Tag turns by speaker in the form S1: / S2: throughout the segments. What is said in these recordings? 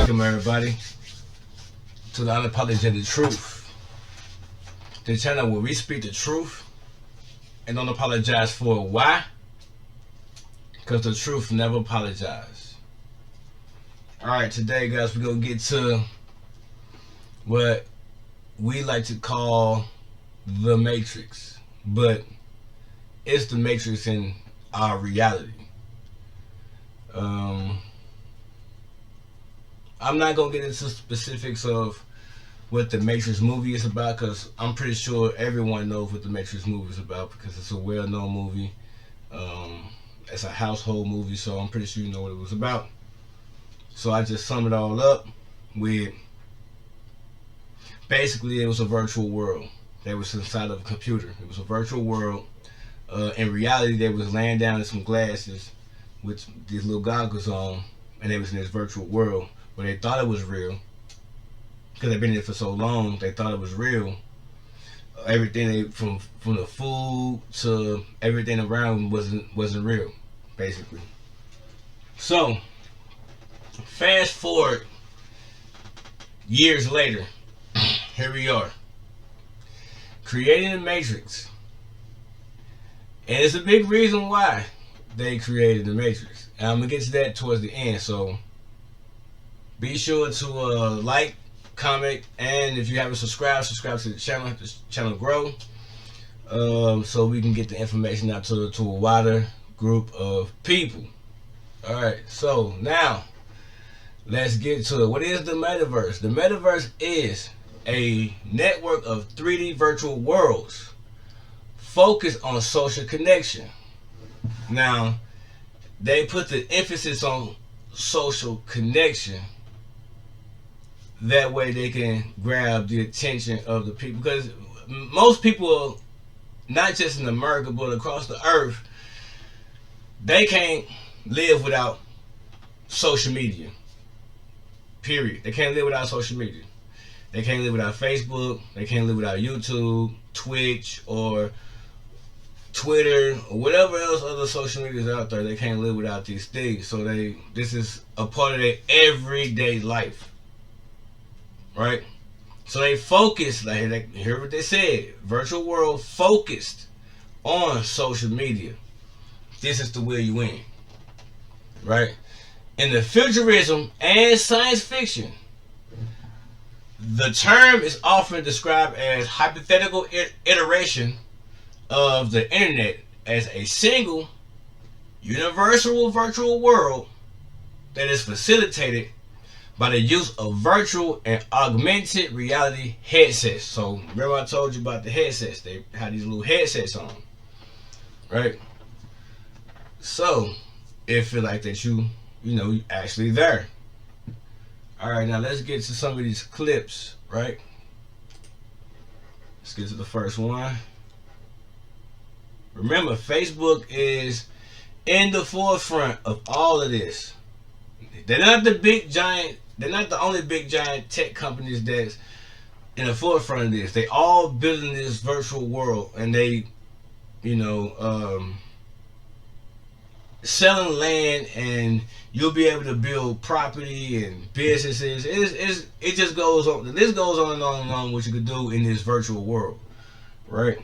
S1: Welcome everybody to the Unapologetic Truth, the channel where we speak the truth and don't apologize for it. Why? Because the truth never apologizes. Alright, today guys, we're going to get to what we like to call the Matrix, but it's the Matrix in our reality. I'm not going to get into specifics of what the Matrix movie is about, because I'm pretty sure everyone knows what the Matrix movie is about, because it's a well-known movie. It's a household movie, so I'm pretty sure you know what it was about. So I just sum it all up with, basically it was a virtual world that was inside of a computer. It was a virtual world. In reality, they was laying down in some glasses with these little goggles on, and they was in this virtual world. But they thought it was real because they've been in it for so long. They thought it was real. Everything from the food to everything around wasn't real, basically. So fast forward years later, here we are, creating the Matrix, and it's a big reason why they created the Matrix. And I'm gonna get to that towards the end. So be sure to like, comment, and if you haven't subscribed to the channel. Help this channel grow, so we can get the information out to a wider group of people. Alright, so now let's get to it. What is the Metaverse? The Metaverse is a network of 3D virtual worlds focused on social connection. Now, they put the emphasis on social connection. That way they can grab the attention of the people, because most people, not just in America but across the earth, they can't live without social media, period. They can't live without social media. They can't live without Facebook. They can't live without YouTube, Twitch, or Twitter, or whatever else other social media is out there. They can't live without these things. So this is a part of their everyday life. Right? So they focus, like hear what they said, virtual world focused on social media. This is the way you win. Right? In the futurism and science fiction, the term is often described as hypothetical iteration of the internet as a single universal virtual world that is facilitated by the use of virtual and augmented reality headsets. So remember I told you about the headsets. They had these little headsets on, right? So it feel like that you actually there. All right, now let's get to some of these clips, right? Let's get to the first one. Remember, Facebook is in the forefront of all of this. They're not the big giant. They're not the only big giant tech companies that's in the forefront of this. They all building this virtual world, and they, selling land, and you'll be able to build property and businesses. It just goes on. This goes on and on and on. What you could do in this virtual world, right?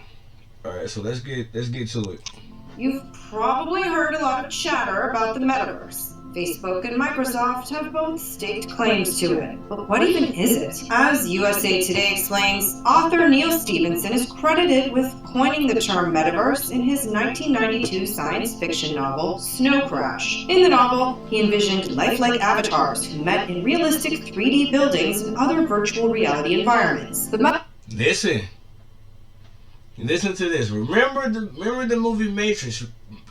S1: All right, so let's get to it.
S2: You've probably heard a lot of chatter about the Metaverse. Facebook and Microsoft have both staked claims to it. But what even is it? As USA Today explains, author Neil Stephenson is credited with coining the term Metaverse in his 1992 science fiction novel, Snow Crash. In the novel, he envisioned lifelike avatars who met in realistic 3D buildings and other virtual reality environments.
S1: Listen to this. Remember the movie Matrix.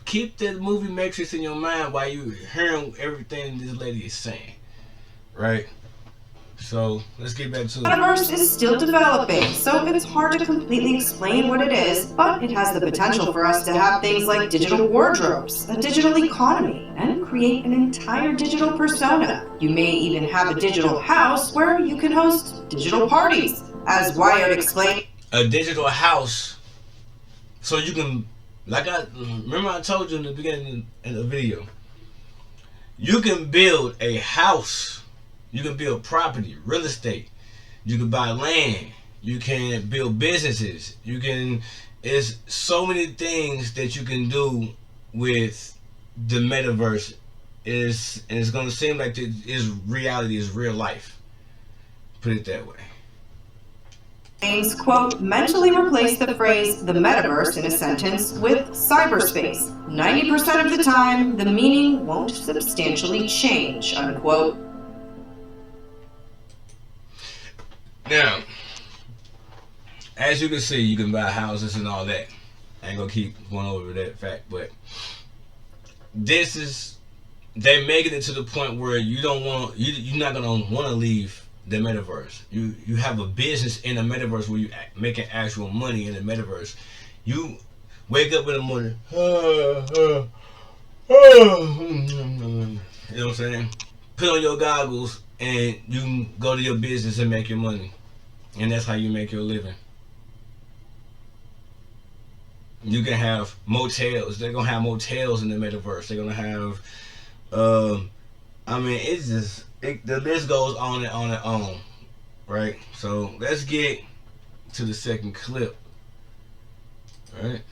S1: Keep that movie Matrix in your mind while you're hearing everything this lady is saying, right? So let's get back to it.
S2: The Metaverse is still developing, so it's hard to completely explain what it is, but it has the potential for us to have things like digital wardrobes, a digital economy, and create an entire digital persona. You may even have a digital house where you can host digital parties. As Wired explained,
S1: a digital house, so you can, remember I told you in the beginning in the video, you can build a house You can build property, real estate. You can buy land. You can build businesses. You can. It's so many things that you can do with the metaverse. And it's gonna seem like it's reality, is real life. Put it that way.
S2: James, quote, mentally replace the phrase the metaverse in a sentence with cyberspace. 90% of the time, the meaning won't substantially change, unquote.
S1: Now, as you can see, you can buy houses and all that. I ain't gonna keep going over that fact, but this is, they're making it to the point where you're not gonna want to leave the metaverse. You have a business in the metaverse where you making actual money in the metaverse. You wake up in the morning, you know what I'm saying? Put on your goggles and you can go to your business and make your money, and that's how you make your living. You can have motels. They're gonna have motels in the metaverse. They're gonna have, I mean, it's just the list goes on and on and on, right? So let's get to the second clip, right?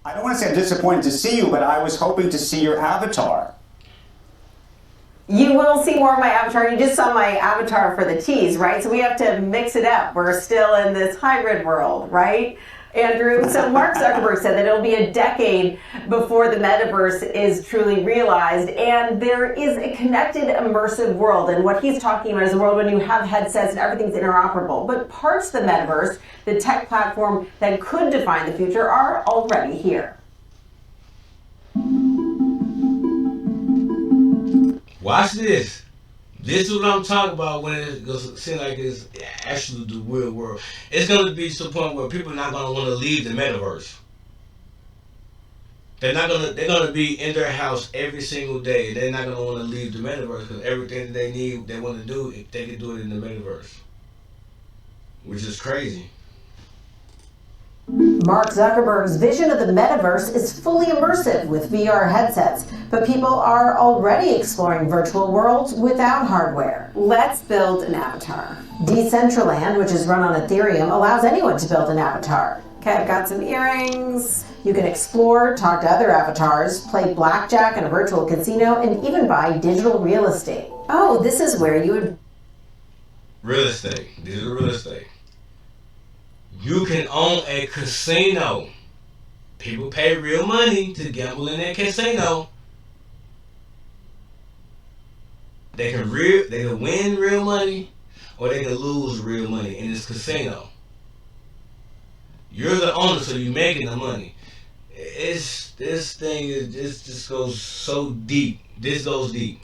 S3: I don't want to say I'm disappointed to see you, but I was hoping to see your avatar.
S4: You will see more of my avatar. You just saw my avatar for the tease, right? So we have to mix it up. We're still in this hybrid world, right, Andrew? So Mark Zuckerberg said that it'll be a decade before the metaverse is truly realized, and there is a connected, immersive world. And what he's talking about is a world when you have headsets and everything's interoperable. But parts of the metaverse, the tech platform that could define the future, are already here.
S1: Watch this. This is what I'm talking about when it seems like it's actually the real world. It's going to be to the point where people are not going to want to leave the metaverse. They're going to be in their house every single day. They're not going to want to leave the metaverse because everything that they need, they want to do, they can do it in the metaverse. Which is crazy.
S4: Mark Zuckerberg's vision of the metaverse is fully immersive with VR headsets, but people are already exploring virtual worlds without hardware. Let's build an avatar. Decentraland, which is run on Ethereum, allows anyone to build an avatar. Okay, I've got some earrings. You can explore, talk to other avatars, play blackjack in a virtual casino, and even buy digital real estate. Oh, this is where you would...
S1: Real estate. Digital real estate. You can own a casino. People pay real money to gamble in that casino. They can win real money, or they can lose real money in this casino. You're the owner, so you're making the money. This just goes so deep. This goes deep.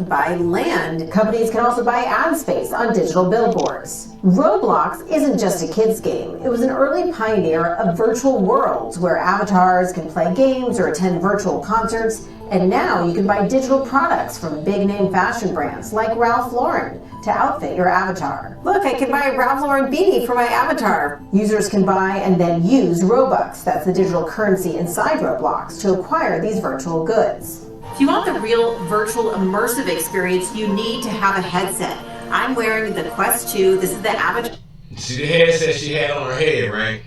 S4: Buy land. Companies can also buy ad space on digital billboards. Roblox isn't just a kid's game. It was an early pioneer of virtual worlds where avatars can play games or attend virtual concerts. And now you can buy digital products from big name fashion brands like Ralph Lauren to outfit your avatar. Look, I can buy a Ralph Lauren beanie for my avatar. Users can buy and then use Robux, that's the digital currency inside Roblox, to acquire these virtual goods. If you want the real virtual immersive experience, you need to have a headset. I'm wearing the Quest 2. This is the avatar.
S1: See the headset she had on her head, right?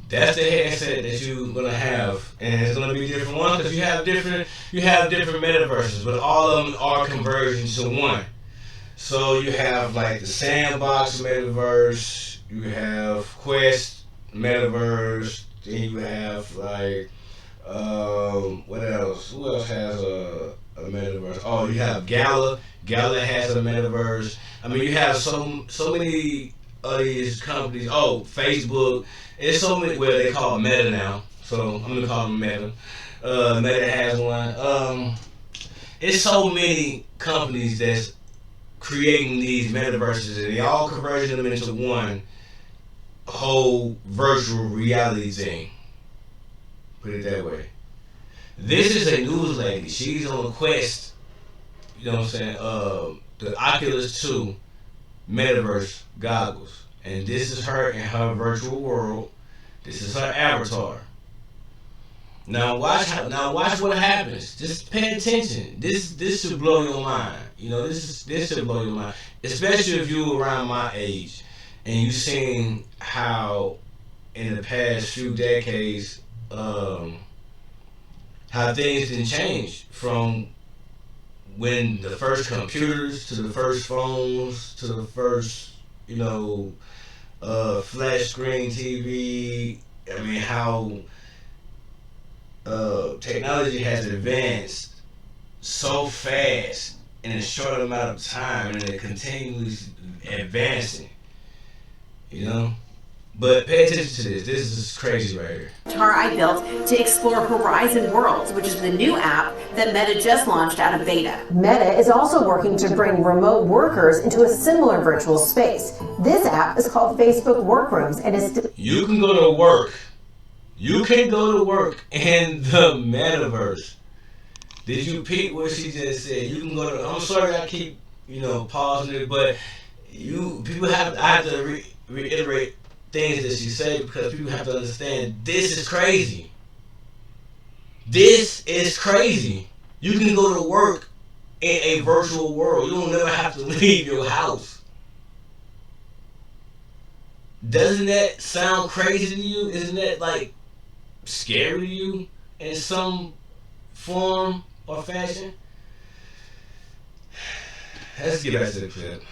S1: That's the headset that you're gonna have, and it's gonna be different ones because you have different metaverses, but all of them are converging to one. So you have like the Sandbox metaverse, you have Quest metaverse, then you have like what else? Who else has a metaverse? Oh, you have Gala. Gala has a metaverse. I mean, you have so many of these companies. Oh, Facebook. It's so many. Well, they call it Meta now, so I'm gonna call them Meta. Meta has one. It's so many companies that's creating these metaverses, and they all converging them into one whole virtual reality thing. Put it that way. This is a news lady. She's on a Quest. You know what I'm saying? The Oculus 2 metaverse goggles. and this is her in her virtual world. This is her avatar. Now watch what happens. Just pay attention. This should blow your mind. You know, this should blow your mind, especially if you around my age and you seen how in the past few decades how things didn't change from when the first computers to the first phones to the first, flash screen TV. I mean, how technology has advanced so fast in a short amount of time, and it continues advancing. But pay attention to this. This is crazy right here.
S4: Avatar I built to explore Horizon Worlds, which is the new app that Meta just launched out of beta. Meta is also working to bring remote workers into a similar virtual space. This app is called Facebook Workrooms and is...
S1: You can go to work. You can go to work in the Metaverse. Did you peep what she just said? You can go to... I'm sorry I keep, pausing it, but I have to reiterate things that she said because people have to understand this is crazy. This is crazy. You can go to work in a virtual world. You don't never have to leave your house. Doesn't that sound crazy to you? Isn't that like scary to you in some form or fashion? Let's get back to the clip.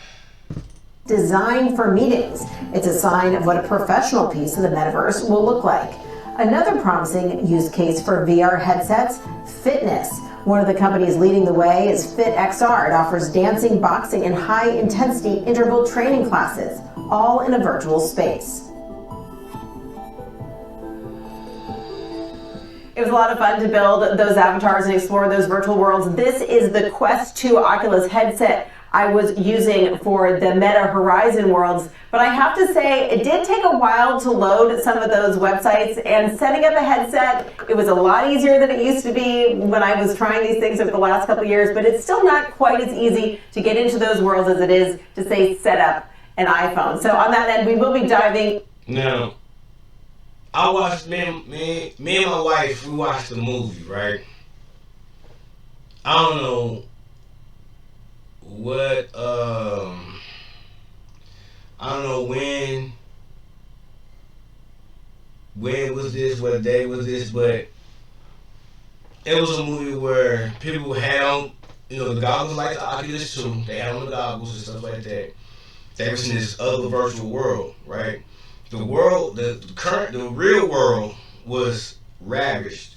S4: Designed for meetings. It's a sign of what a professional piece of the metaverse will look like. Another promising use case for VR headsets, fitness. One of the companies leading the way is FitXR. It offers dancing, boxing, and high-intensity interval training classes, all in a virtual space. It was a lot of fun to build those avatars and explore those virtual worlds. This is the Quest 2 Oculus headset I was using for the Meta Horizon Worlds, but I have to say it did take a while to load some of those websites, and setting up a headset, it was a lot easier than it used to be when I was trying these things over the last couple of years, but it's still not quite as easy to get into those worlds as it is to, say, set up an iPhone. So on that end, we will be diving.
S1: Now, I watched, me and my wife, we watched the movie, right? I don't know what, I don't know when was this, what day was this, but it was a movie where people had on, the goggles like the Oculus 2, they had on the goggles and stuff like that. They was in this other virtual world, right? The world, the real world was ravished.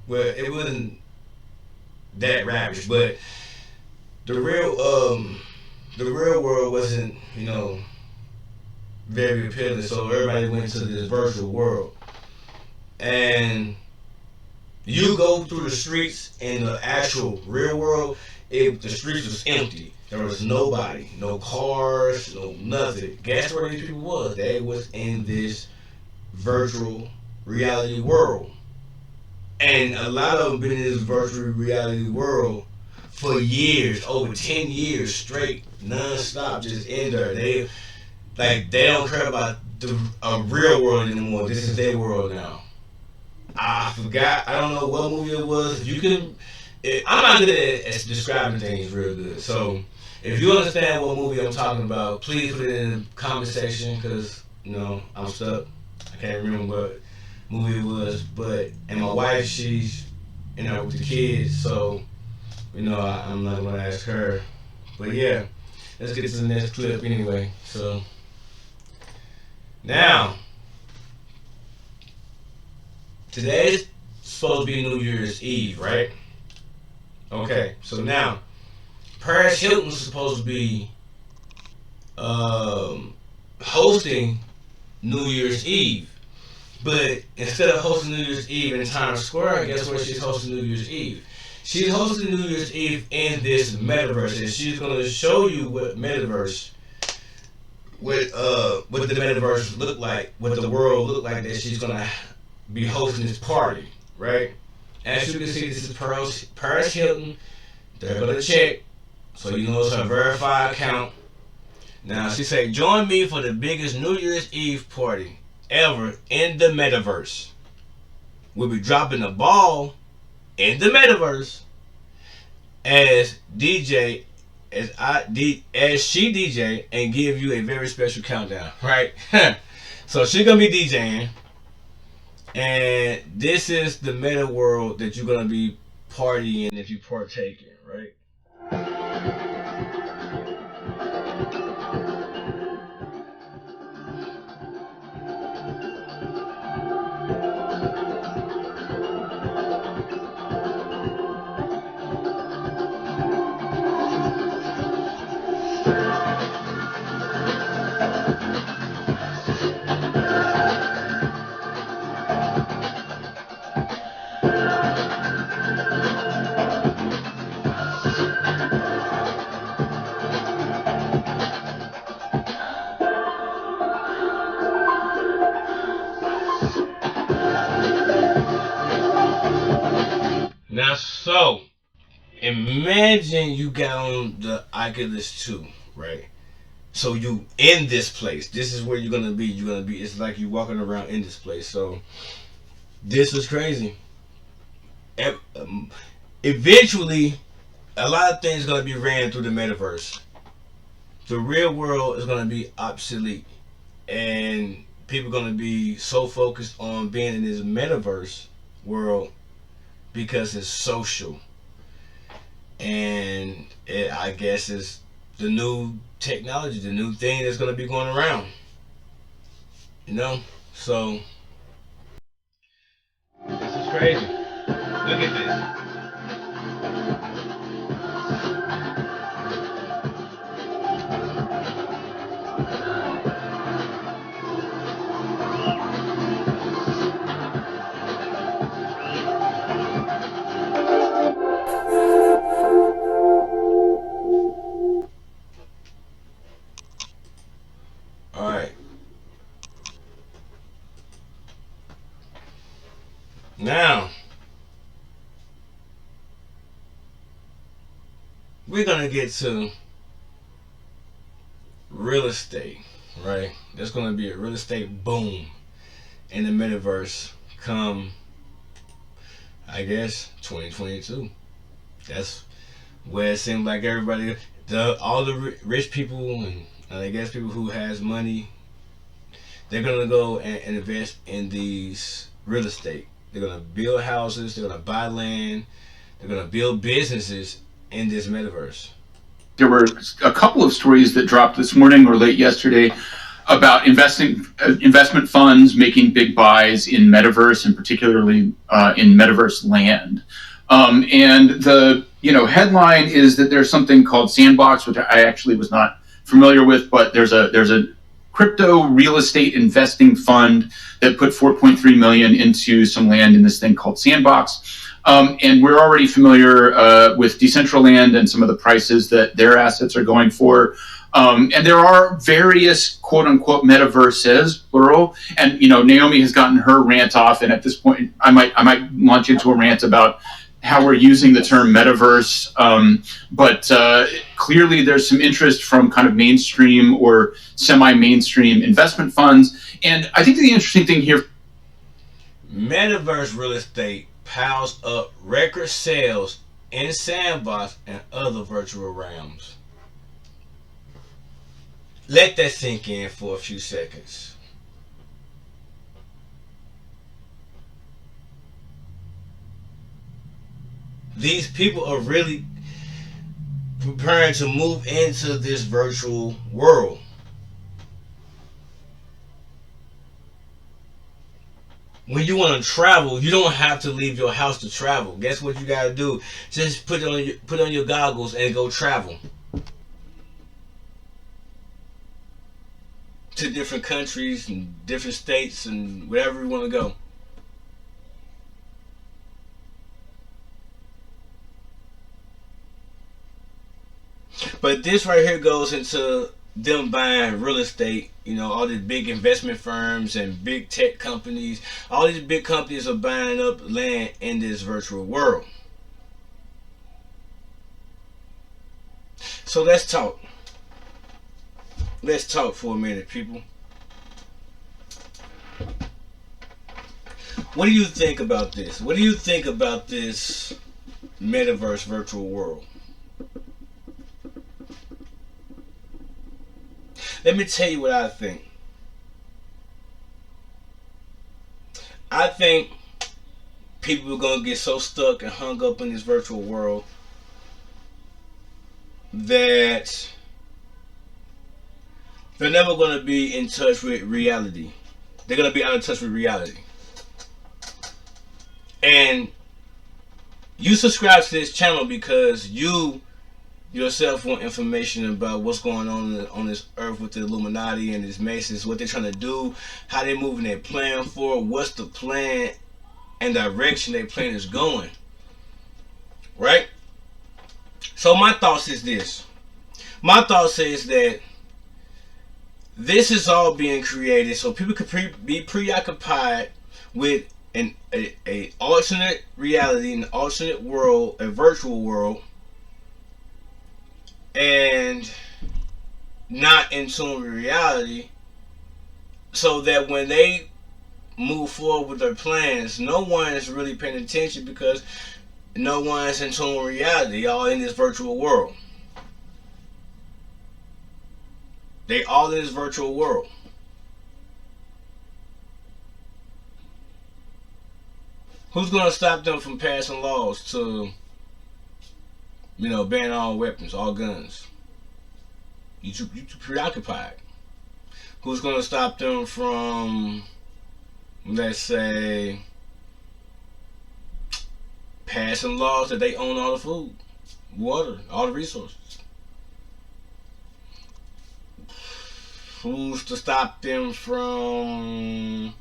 S1: Well, it wasn't that ravished, but the real world wasn't, very appealing. So everybody went to this virtual world, and you go through the streets in the actual real world. The streets was empty. There was nobody, no cars, no nothing. Guess where these people was? They was in this virtual reality world, and a lot of them been in this virtual reality world for years, over 10 years straight, non-stop, just in there. They don't care about a real world anymore. This is their world now. I forgot. I don't know what movie it was. I'm not good at describing things real good. So if you understand what movie I'm talking about, please put it in the comment section because I'm stuck. I can't remember what movie it was. And my wife, she's with the kids, so. I'm not gonna ask her, but yeah, let's get to the next clip anyway. So now, today's supposed to be New Year's Eve, right? Okay, so now, Paris Hilton's supposed to be hosting New Year's Eve, but instead of hosting New Year's Eve in Times Square, guess where she's hosting New Year's Eve? She's hosting New Year's Eve in this Metaverse, and she's going to show you what the Metaverse look like, what the world look like that she's going to be hosting this party, right? As you can see, this is Paris Hilton. They're going to check, so it's her verified account. Now she said, join me for the biggest New Year's Eve party ever in the Metaverse. We'll be dropping the ball in the Metaverse as DJ, as she DJ and give you a very special countdown, right? So she's gonna be DJing, and this is the meta world that you're gonna be partying if you partake in, right? Now, so imagine you got on the Oculus 2, right? So you in this place. This is where you're gonna be. You're gonna be. It's like you walking around in this place. So this was crazy. Eventually, a lot of things gonna be ran through the metaverse. The real world is gonna be obsolete, and people gonna be so focused on being in this metaverse world because it's social, and I guess it's the new technology, the new thing that's going to be going around, you know. So this is crazy. Look at this. All right. Now, we're going to get to real estate, right? There's going to be a real estate boom in the metaverse come, I guess, 2022. That's where it seems like everybody, all the rich people and I guess people who has money, they're gonna go and invest in these real estate. They're gonna build houses. They're gonna buy land. They're gonna build businesses in this metaverse.
S5: There were a couple of stories that dropped this morning or late yesterday about investment funds making big buys in metaverse, and particularly in metaverse land. And the headline is that there's something called Sandbox, which I actually was not familiar with, but there's a crypto real estate investing fund that put 4.3 million into some land in this thing called Sandbox. And we're already familiar with Decentraland and some of the prices that their assets are going for. And there are various quote unquote metaverses, plural. And Naomi has gotten her rant off, and at this point I might launch into a rant about how we're using the term metaverse, but clearly there's some interest from kind of mainstream or semi-mainstream investment funds. And I think the interesting thing here,
S1: metaverse real estate piles up record sales in Sandbox and other virtual realms. Let that sink in for a few seconds. These people are really preparing to move into this virtual world. When you want to travel, you don't have to leave your house to travel. Guess what you got to do? Just put on your goggles and go travel to different countries and different states and wherever you want to go. But this right here goes into them buying real estate. All these big investment firms and big tech companies, all these big companies are buying up land in this virtual world. So let's talk. let's talk for a minute, people. What do you think about this? What do you think about this metaverse virtual world? Let me tell you what I think. I think people are going to get so stuck and hung up in this virtual world that they're never going to be in touch with reality. They're going to be out of touch with reality. And you subscribe to this channel because you yourself want information about what's going on this earth with the Illuminati and these Masons, what they're trying to do, how they're moving their plan forward, what's the plan and direction their plan is going. Right? So my thoughts is this. My thoughts is that this is all being created so people could be preoccupied with a alternate reality, an alternate world, a virtual world, and not in tune with reality, so that when they move forward with their plans, no one is really paying attention because no one's in tune with reality. All in this virtual world. They all in this virtual world. Who's going to stop them from passing laws to, ban all weapons, all guns? You too preoccupied. Who's going to stop them from, let's say, passing laws that they own all the food, water, all the resources? Who's to stop them from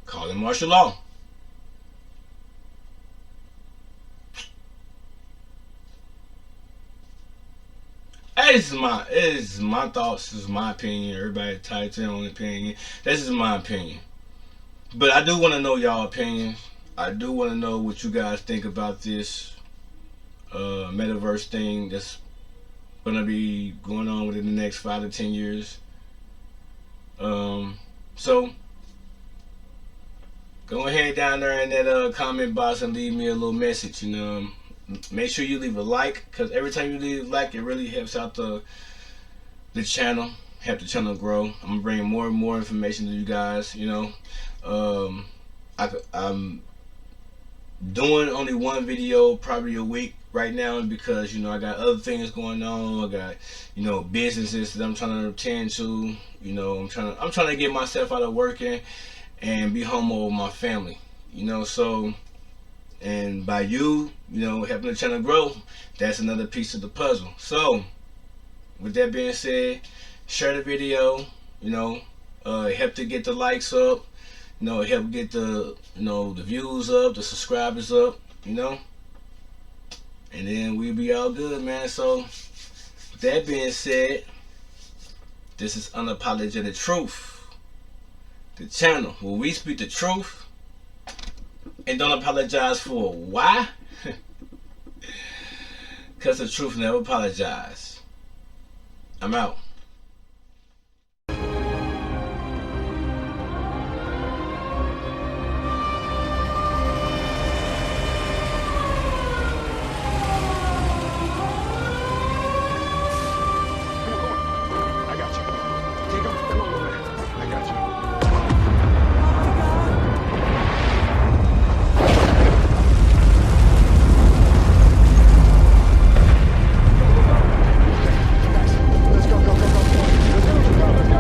S1: calling martial law? This is my thoughts. This is my opinion. Everybody entitled to their own opinion. This is my opinion. But I do want to know y'all opinions. I do want to know what you guys think about this metaverse thing that's going to be going on within the next 5 to 10 years. So go ahead down there in that comment box and leave me a little message. Make sure you leave a like, because every time you leave a like, it really helps out the channel, help the channel grow. I'm gonna bring more and more information to you guys. I'm doing only one video probably a week right now because I got other things going on. I got businesses that I'm trying to attend to. I'm trying to get myself out of working and be home with my family. So. And by helping the channel grow, that's another piece of the puzzle. So, with that being said, share the video, help to get the likes up, help get the, the views up, the subscribers up, and then we'll be all good, man. So, with that being said, this is Unapologetic Truth, the channel where we speak the truth and don't apologize for why? Because the truth never apologizes. I'm out.